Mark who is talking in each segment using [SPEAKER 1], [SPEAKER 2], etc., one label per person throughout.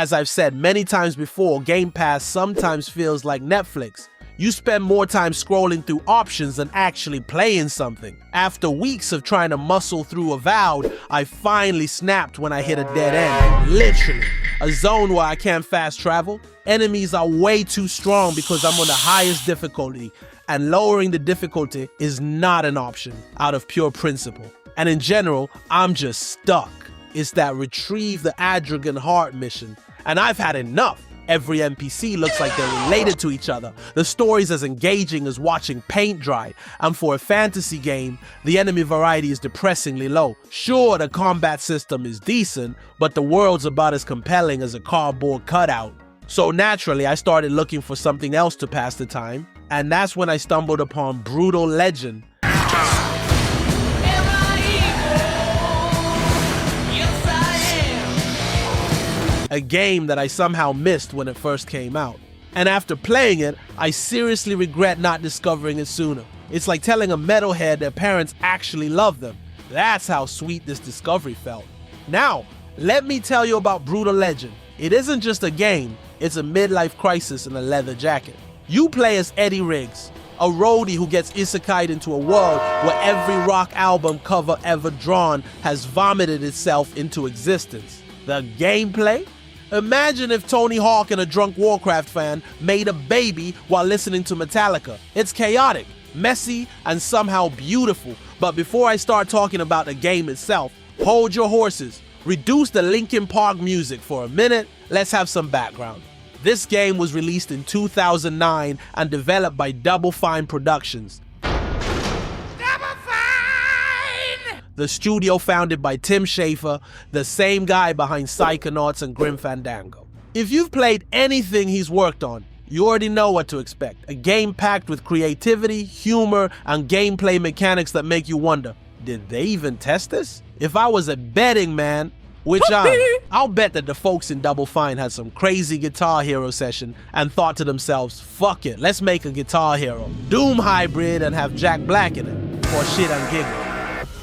[SPEAKER 1] As I've said many times before, Game Pass sometimes feels like Netflix. You spend more time scrolling through options than actually playing something. After weeks of trying to muscle through Avowed, I finally snapped when I hit a dead end. Literally. A zone where I can't fast travel. Enemies are way too strong because I'm on the highest difficulty, and lowering the difficulty is not an option out of pure principle. And in general, I'm just stuck. It's that retrieve the Adragon heart mission, and I've had enough. Every NPC looks like they're related to each other. The story's as engaging as watching paint dry. And for a fantasy game, the enemy variety is depressingly low. Sure, the combat system is decent, but the world's about as compelling as a cardboard cutout. So naturally, I started looking for something else to pass the time, and that's when I stumbled upon Brütal Legend. A game that I somehow missed when it first came out. And after playing it, I seriously regret not discovering it sooner. It's like telling a metalhead their parents actually love them. That's how sweet this discovery felt. Now, let me tell you about Brütal Legend. It isn't just a game, it's a midlife crisis in a leather jacket. You play as Eddie Riggs, a roadie who gets isekai'd into a world where every rock album cover ever drawn has vomited itself into existence. The gameplay? Imagine if Tony Hawk and a drunk Warcraft fan made a baby while listening to Metallica. It's chaotic, messy, and somehow beautiful. But before I start talking about the game itself, hold your horses. Reduce the Linkin Park music for a minute. Let's have some background. This game was released in 2009 and developed by Double Fine Productions. The studio founded by Tim Schafer, the same guy behind Psychonauts and Grim Fandango. If you've played anything he's worked on, you already know what to expect. A game packed with creativity, humor, and gameplay mechanics that make you wonder, did they even test this? If I was a betting man, which I'll bet that the folks in Double Fine had some crazy Guitar Hero session and thought to themselves, fuck it, let's make a Guitar Hero Doom hybrid and have Jack Black in it, for shit and giggle.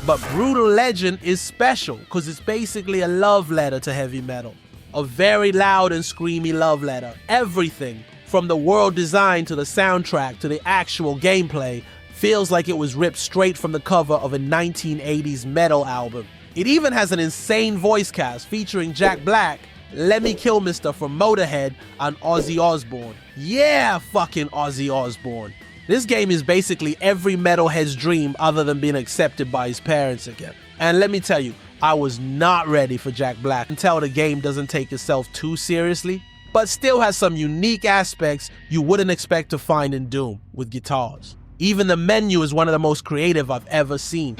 [SPEAKER 1] But Brütal Legend is special because it's basically a love letter to heavy metal. A very loud and screamy love letter. Everything, from the world design to the soundtrack to the actual gameplay, feels like it was ripped straight from the cover of a 1980s metal album. It even has an insane voice cast featuring Jack Black, Lemmy Kilmister from Motorhead, and Ozzy Osbourne. Yeah, fucking Ozzy Osbourne. This game is basically every metalhead's dream other than being accepted by his parents again. And let me tell you, I was not ready for Jack Black until the game doesn't take itself too seriously, but still has some unique aspects you wouldn't expect to find in Doom with guitars. Even the menu is one of the most creative I've ever seen.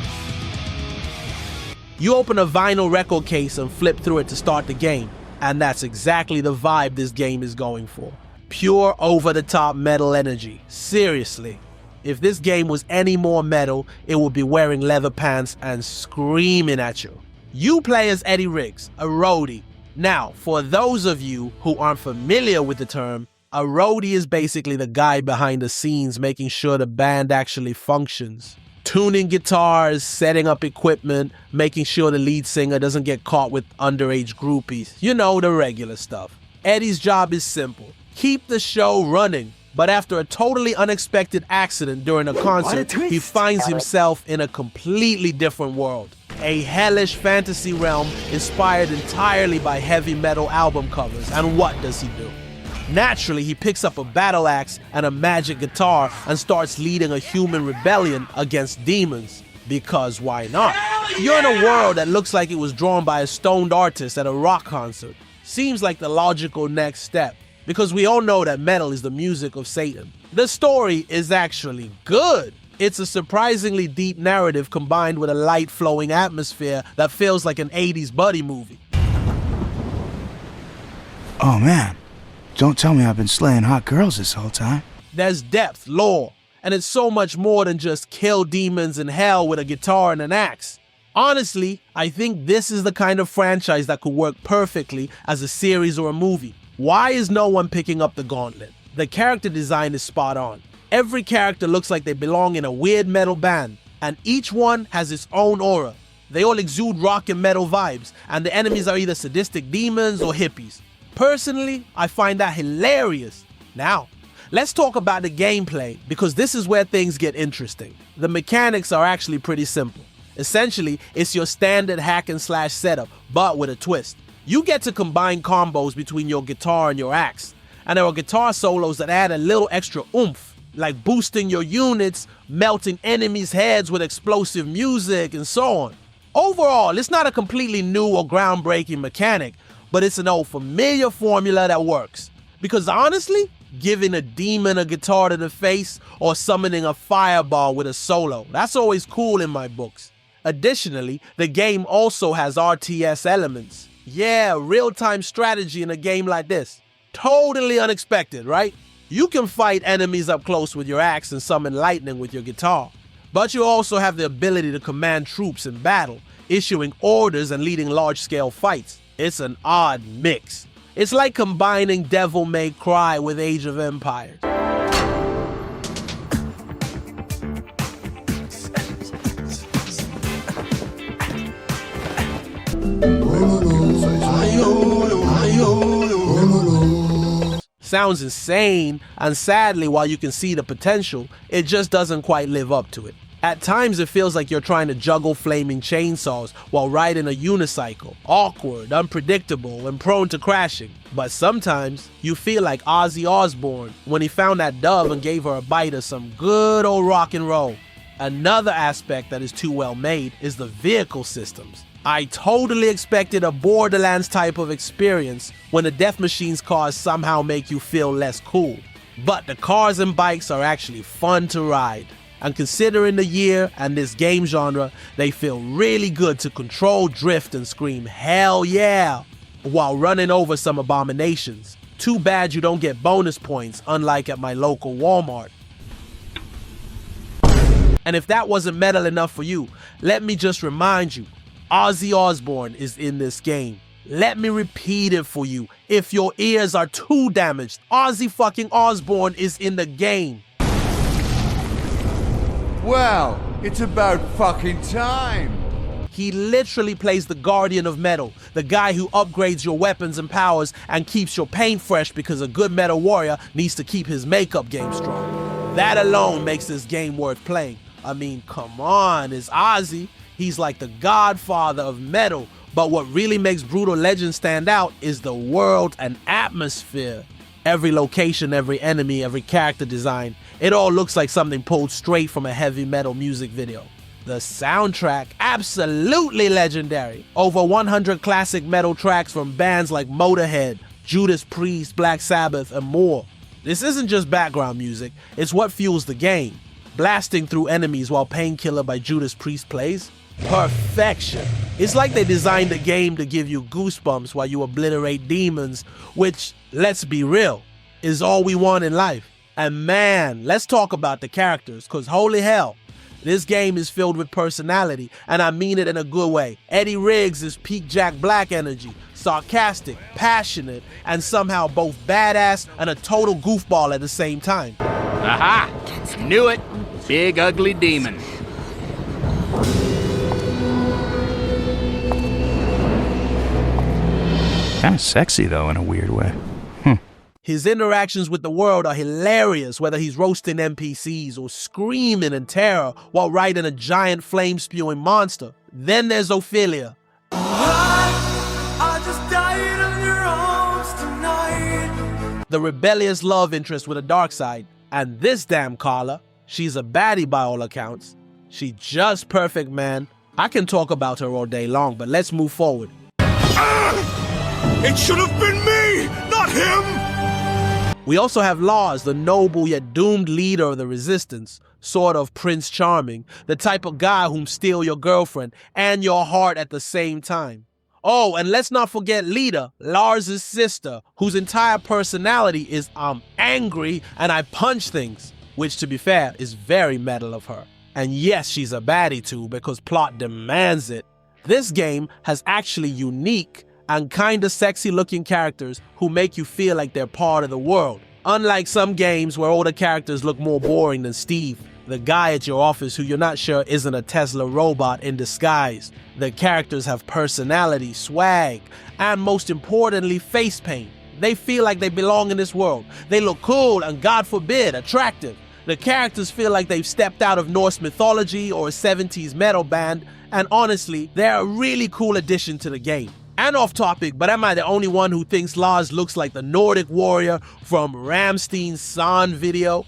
[SPEAKER 1] You open a vinyl record case and flip through it to start the game, and that's exactly the vibe this game is going for. Pure over-the-top metal energy. Seriously. If this game was any more metal, it would be wearing leather pants and screaming at you. You play as Eddie Riggs, a roadie. Now, for those of you who aren't familiar with the term, a roadie is basically the guy behind the scenes making sure the band actually functions. Tuning guitars, setting up equipment, making sure the lead singer doesn't get caught with underage groupies. You know, the regular stuff. Eddie's job is simple. Keep the show running. But after a totally unexpected accident during a concert, he finds himself in a completely different world. A hellish fantasy realm inspired entirely by heavy metal album covers. And what does he do? Naturally, he picks up a battle axe and a magic guitar and starts leading a human rebellion against demons. Because why not? You're in a world that looks like it was drawn by a stoned artist at a rock concert. Seems like the logical next step. Because we all know that metal is the music of Satan. The story is actually good. It's a surprisingly deep narrative combined with a light flowing atmosphere that feels like an 80s buddy movie.
[SPEAKER 2] Oh man, don't tell me I've been slaying hot girls this whole time.
[SPEAKER 1] There's depth, lore, and it's so much more than just kill demons in hell with a guitar and an axe. Honestly, I think this is the kind of franchise that could work perfectly as a series or a movie. Why is no one picking up the gauntlet? The character design is spot on. Every character looks like they belong in a weird metal band, and each one has its own aura. They all exude rock and metal vibes, and the enemies are either sadistic demons or hippies. Personally, I find that hilarious. Now, let's talk about the gameplay, because this is where things get interesting. The mechanics are actually pretty simple. Essentially, it's your standard hack and slash setup, but with a twist. You get to combine combos between your guitar and your axe, and there are guitar solos that add a little extra oomph, like boosting your units, melting enemies' heads with explosive music, and so on. Overall, it's not a completely new or groundbreaking mechanic, but it's an old familiar formula that works. Because honestly, giving a demon a guitar to the face or summoning a fireball with a solo, that's always cool in my books. Additionally, the game also has RTS elements. Yeah, real-time strategy in a game like this. Totally unexpected, right? You can fight enemies up close with your axe and summon lightning with your guitar. But you also have the ability to command troops in battle, issuing orders and leading large-scale fights. It's an odd mix. It's like combining Devil May Cry with Age of Empires. Sounds insane, and sadly, while you can see the potential, it just doesn't quite live up to it. At times it feels like you're trying to juggle flaming chainsaws while riding a unicycle. Awkward, unpredictable, and prone to crashing. But sometimes you feel like Ozzy Osbourne when he found that dove and gave her a bite of some good old rock and roll. Another aspect that is too well made is the vehicle systems. I totally expected a Borderlands type of experience when the Death Machine's cars somehow make you feel less cool. But the cars and bikes are actually fun to ride. And considering the year and this game genre, they feel really good to control, drift, and scream hell yeah while running over some abominations. Too bad you don't get bonus points, unlike at my local Walmart. And if that wasn't metal enough for you, let me just remind you, Ozzy Osbourne is in this game. Let me repeat it for you. If your ears are too damaged, Ozzy fucking Osbourne is in the game.
[SPEAKER 3] Well, it's about fucking time.
[SPEAKER 1] He literally plays the guardian of metal, the guy who upgrades your weapons and powers and keeps your paint fresh, because a good metal warrior needs to keep his makeup game strong. That alone makes this game worth playing. I mean, come on, it's Ozzy. He's like the godfather of metal, but what really makes Brütal Legend stand out is the world and atmosphere. Every location, every enemy, every character design, it all looks like something pulled straight from a heavy metal music video. The soundtrack, absolutely legendary. Over 100 classic metal tracks from bands like Motorhead, Judas Priest, Black Sabbath, and more. This isn't just background music, it's what fuels the game. Blasting through enemies while Painkiller by Judas Priest plays. Perfection. It's like they designed the game to give you goosebumps while you obliterate demons, which, let's be real, is all we want in life. And man, let's talk about the characters, cause holy hell, this game is filled with personality, and I mean it in a good way. Eddie Riggs is peak Jack Black energy, sarcastic, passionate, and somehow both badass and a total goofball at the same time.
[SPEAKER 4] Aha! Knew it! Big ugly demon.
[SPEAKER 2] Kind of sexy, though, in a weird way.
[SPEAKER 1] His interactions with the world are hilarious, whether he's roasting NPCs or screaming in terror while riding a giant flame-spewing monster. Then there's Ophelia. I just died on your arms tonight. The rebellious love interest with a dark side. And this damn Carla, she's a baddie by all accounts. She just perfect, man. I can talk about her all day long, but let's move forward.
[SPEAKER 5] It should have been me, not him!
[SPEAKER 1] We also have Lars, the noble yet doomed leader of the resistance, sort of Prince Charming, the type of guy whom steal your girlfriend and your heart at the same time. Oh, and let's not forget Lita, Lars' sister, whose entire personality is I'm angry and I punch things, which to be fair is very metal of her. And yes, she's a baddie too, because plot demands it. This game has actually unique and kinda sexy looking characters who make you feel like they're part of the world. Unlike some games where all the characters look more boring than Steve, the guy at your office who you're not sure isn't a Tesla robot in disguise. The characters have personality, swag, and most importantly, face paint. They feel like they belong in this world. They look cool and, God forbid, attractive. The characters feel like they've stepped out of Norse mythology or a 70s metal band, and honestly, they're a really cool addition to the game. And off topic, but am I the only one who thinks Lars looks like the Nordic warrior from Rammstein's San video?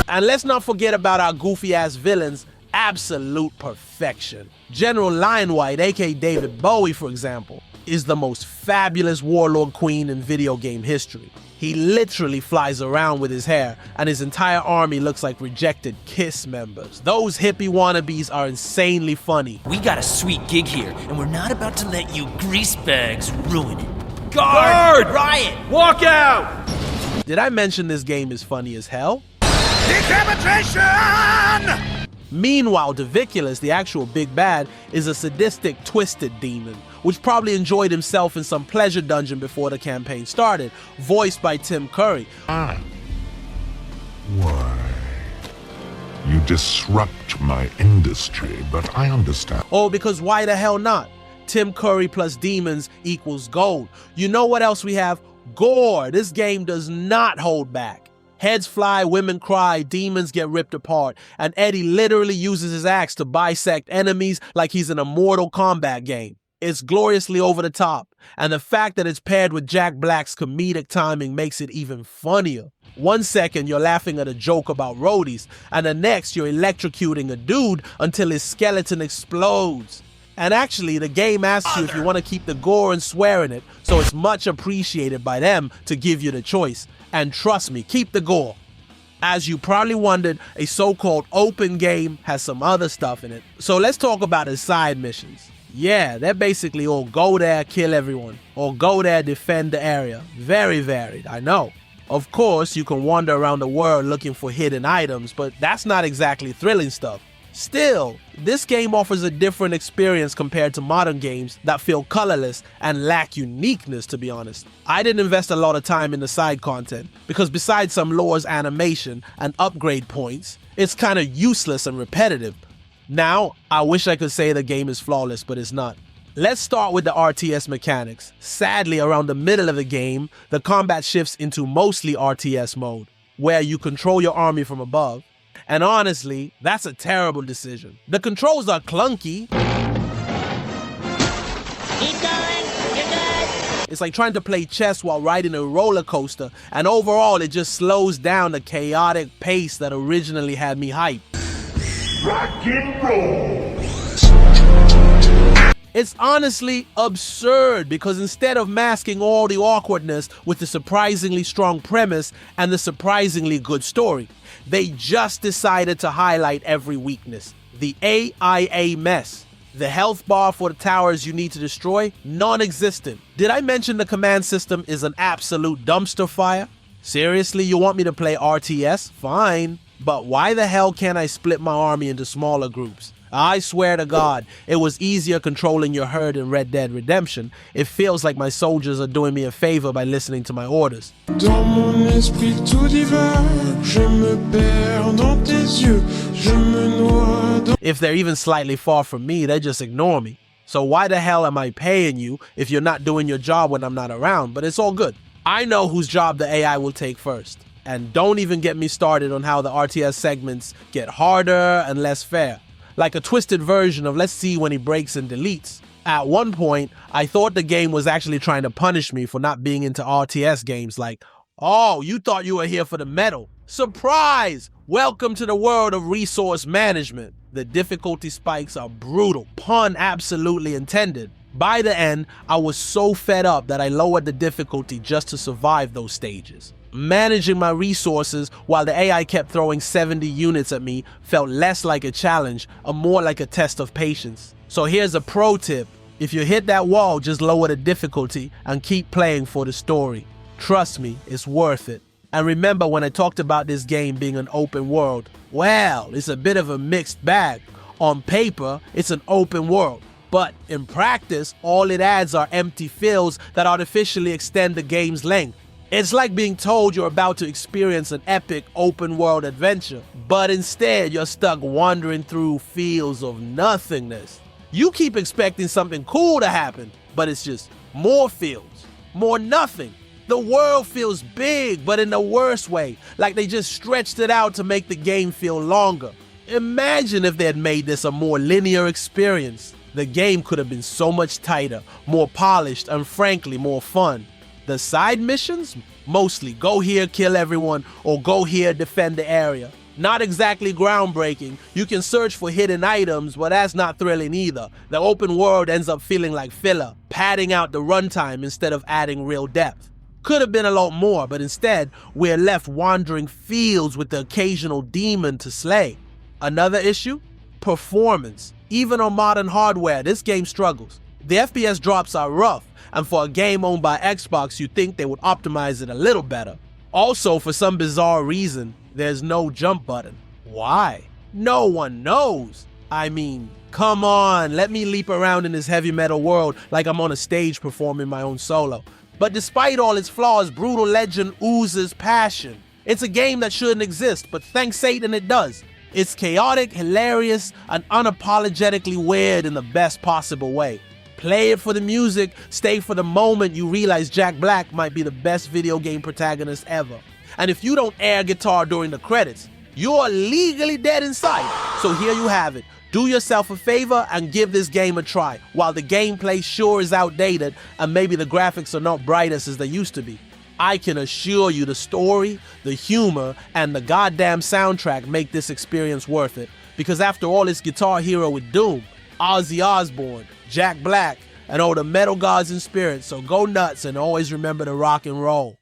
[SPEAKER 1] And let's not forget about our goofy-ass villains. Absolute perfection. General Lionwhite, aka David Bowie, for example, is the most fabulous warlord queen in video game history. He literally flies around with his hair, and his entire army looks like rejected KISS members. Those hippie wannabes are insanely funny.
[SPEAKER 6] We got a sweet gig here, and we're not about to let you greasebags ruin it. Guard! Riot!
[SPEAKER 5] Walk out!
[SPEAKER 1] Did I mention this game is funny as hell?
[SPEAKER 5] Decapitation!
[SPEAKER 1] Meanwhile, Diviculus, the actual big bad, is a sadistic, twisted demon, which probably enjoyed himself in some pleasure dungeon before the campaign started, voiced by Tim Curry.
[SPEAKER 7] Why? You disrupt my industry, but I understand.
[SPEAKER 1] Oh, because why the hell not? Tim Curry plus demons equals gold. You know what else we have? Gore. This game does not hold back. Heads fly, women cry, demons get ripped apart, and Eddie literally uses his axe to bisect enemies like he's in a Mortal Kombat game. It's gloriously over the top, and the fact that it's paired with Jack Black's comedic timing makes it even funnier. 1 second you're laughing at a joke about roadies, and the next you're electrocuting a dude until his skeleton explodes. And actually, the game asks you if you want to keep the gore and swear in it, so it's much appreciated by them to give you the choice. And trust me, keep the gore. As you probably wondered, a so-called open game has some other stuff in it. So let's talk about the side missions. Yeah, they're basically all go there, kill everyone, or go there, defend the area. Very varied, I know. Of course, you can wander around the world looking for hidden items, but that's not exactly thrilling stuff. Still, this game offers a different experience compared to modern games that feel colorless and lack uniqueness, to be honest. I didn't invest a lot of time in the side content because besides some lore's animation and upgrade points, it's kind of useless and repetitive. Now, I wish I could say the game is flawless, but it's not. Let's start with the RTS mechanics. Sadly, around the middle of the game, the combat shifts into mostly RTS mode, where you control your army from above. And honestly, that's a terrible decision. The controls are clunky.
[SPEAKER 8] Keep going, you're good.
[SPEAKER 1] It's like trying to play chess while riding a roller coaster, and overall it just slows down the chaotic pace that originally had me hyped.
[SPEAKER 7] Rock and roll!
[SPEAKER 1] It's honestly absurd because instead of masking all the awkwardness with the surprisingly strong premise and the surprisingly good story, they just decided to highlight every weakness. The AIA mess. The health bar for the towers you need to destroy, non-existent. Did I mention the command system is an absolute dumpster fire? Seriously, you want me to play RTS? Fine. But why the hell can't I split my army into smaller groups? I swear to God, it was easier controlling your herd in Red Dead Redemption. It feels like my soldiers are doing me a favor by listening to my orders.
[SPEAKER 9] Dans mon esprit tout divin, je me perds dans tes yeux, je me noie dans...
[SPEAKER 1] If they're even slightly far from me, they just ignore me. So why the hell am I paying you if you're not doing your job when I'm not around? But it's all good. I know whose job the AI will take first. And don't even get me started on how the RTS segments get harder and less fair. Like a twisted version of let's see when he breaks and deletes. At one point, I thought the game was actually trying to punish me for not being into RTS games like, oh, you thought you were here for the medal. Surprise! Welcome to the world of resource management. The difficulty spikes are brutal, pun absolutely intended. By the end, I was so fed up that I lowered the difficulty just to survive those stages. Managing my resources while the AI kept throwing 70 units at me felt less like a challenge and more like a test of patience. So here's a pro tip. If you hit that wall, just lower the difficulty and keep playing for the story. Trust me, it's worth it. And remember when I talked about this game being an open world, well, it's a bit of a mixed bag. On paper, it's an open world. But in practice, all it adds are empty fills that artificially extend the game's length. It's like being told you're about to experience an epic open-world adventure, but instead you're stuck wandering through fields of nothingness. You keep expecting something cool to happen, but it's just more fields, more nothing. The world feels big, but in the worst way, like they just stretched it out to make the game feel longer. Imagine if they had made this a more linear experience. The game could have been so much tighter, more polished, and frankly, more fun. The side missions? Mostly go here, kill everyone, or go here, defend the area. Not exactly groundbreaking. You can search for hidden items, but that's not thrilling either. The open world ends up feeling like filler, padding out the runtime instead of adding real depth. Could have been a lot more, but instead, we're left wandering fields with the occasional demon to slay. Another issue? Performance. Even on modern hardware, this game struggles. The FPS drops are rough, and for a game owned by Xbox, you'd think they would optimize it a little better. Also, for some bizarre reason, there's no jump button. Why? No one knows. I mean, come on, let me leap around in this heavy metal world like I'm on a stage performing my own solo. But despite all its flaws, Brütal Legend oozes passion. It's a game that shouldn't exist, but thank Satan it does. It's chaotic, hilarious, and unapologetically weird in the best possible way. Play it for the music, stay for the moment you realize Jack Black might be the best video game protagonist ever. And if you don't air guitar during the credits, you're legally dead inside. So here you have it. Do yourself a favor and give this game a try. While the gameplay sure is outdated and maybe the graphics are not brightest as they used to be, I can assure you the story, the humor, and the goddamn soundtrack make this experience worth it. Because after all, it's Guitar Hero with Doom, Ozzy Osbourne, Jack Black, and all the metal gods and spirits, so go nuts and always remember to rock and roll.